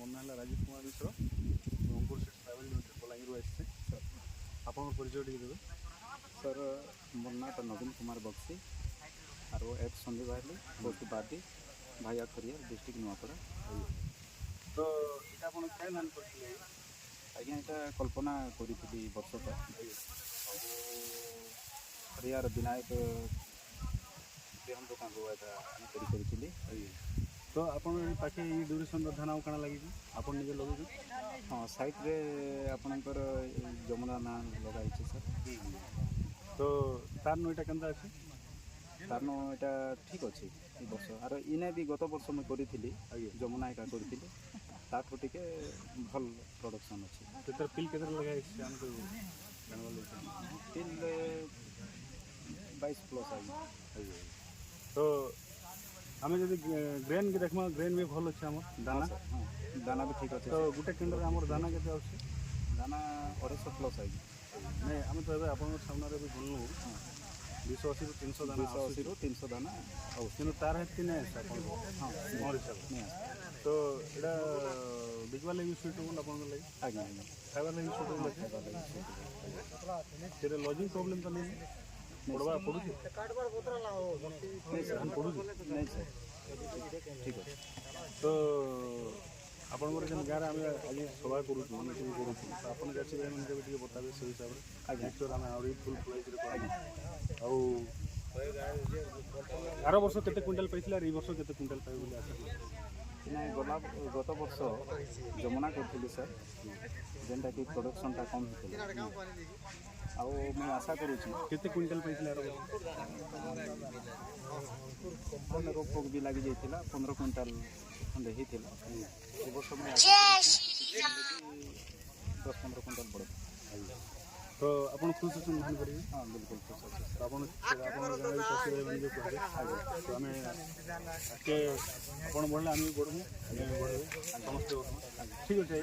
ମୋ ନାଁ ହେଲା ରାଜୀବ କୁମାର ମିଶ୍ର ଅଙ୍କୁର ସିଟ୍ ଟ୍ରାଭେଲ୍ ଲିମିଟେଡ୍ ବଲାଙ୍ଗୀରରୁ ଆସିছে ସାର୍ ଆପଣଙ୍କର ପରିଚୟ ଟିକେ ଦେବେ। सर मोर ना नवीन कुमार बक्सी आरो एट संदीप बाहली पोस्ट बादी भाइया खरिया डिस्ट्रिक्ट नुआपड़ा। तो এটা ଆପଣ କେନ୍ ଧାନ କରିଥିଲେ? आज्ञा यहाँ कल्पना करी वर्षटा खरियार विनायक बिहन दुकान करी तो ଆପଣ ପାଖେ ଏଇ ଡ୍ୟୁରେସନ୍ର ଧାନ ଆଉ କାଣା ଲାଗିଛି ଆପଣ ନିଜେ ଲଗେଇଛୁ? हाँ साइट्रे आपणकर जमुना ना लगाई सर। तो तार नु এটা କେନ୍ତା ଅଛି? तार यहाँ ठीक अच्छे ये वर्ष आर इने भी गत वर्ष मुझे करी जमुना एका करी ताठू टे भल प्रोडक्शन अच्छे। ସେଥିରେ ପିଲ୍ କେତେ ଲଗାଇଛି ଆମକୁ ଜାଣିବା पिल 22 प्लस आई। तो आम जब ग्रेन की देखा ग्रेन भी भल अच्छे आम दाना हाँ दाना भी ठीक अच्छे। तो गोटे क्विंटल आम दाना के दाना 250 प्लस आई। नहीं आम तो आप सामने भी गलु 280 ରୁ 300 दाना 280 ରୁ 300 दाना कि तार हेती नहीं हाँ मोर हिसाब तो यहाँ बिकवा लगे सुइट हो आप लगे आज्ञा आज्ञा खाइबार लगे सुइट हो लजिंग प्रोब्लेम तो नहीं पढ़वा पड़ू पड़ू नहीं सर ठीक अच्छे। तो आपंकर जेन गाँव आम आज सभा करूँ मीटिंग करूँ तो आप चाषी भाई मैंने भी बताए से हिसाब से नेक्स्ट आम आहरी फुल फुल आर वर्ष केते क्विंटाल पाइला ए वर्ष केते क्विंटाल पाइब बोली आशा नहीं गला गत वर्ष जमुना करी सर जेनटा कि प्रोडक्शनटा कम होता आउ मैं आशा करुँच केते क्विंटाल पाइला रोग फोग भी लगी जाइए 15 क्विंटाल खंडे होता ए वर्ष मैं 10-15 क्विंटाल बढ़। तो आप खुश अच्छे धान करेंगे? हाँ बिल्कुल खुश अच्छे। तो आप चाषी भाई मैंने जो कहते तो आम के आप बढ़ले आम भी बढ़ू बढ़े समस्ते ठीक अच्छे।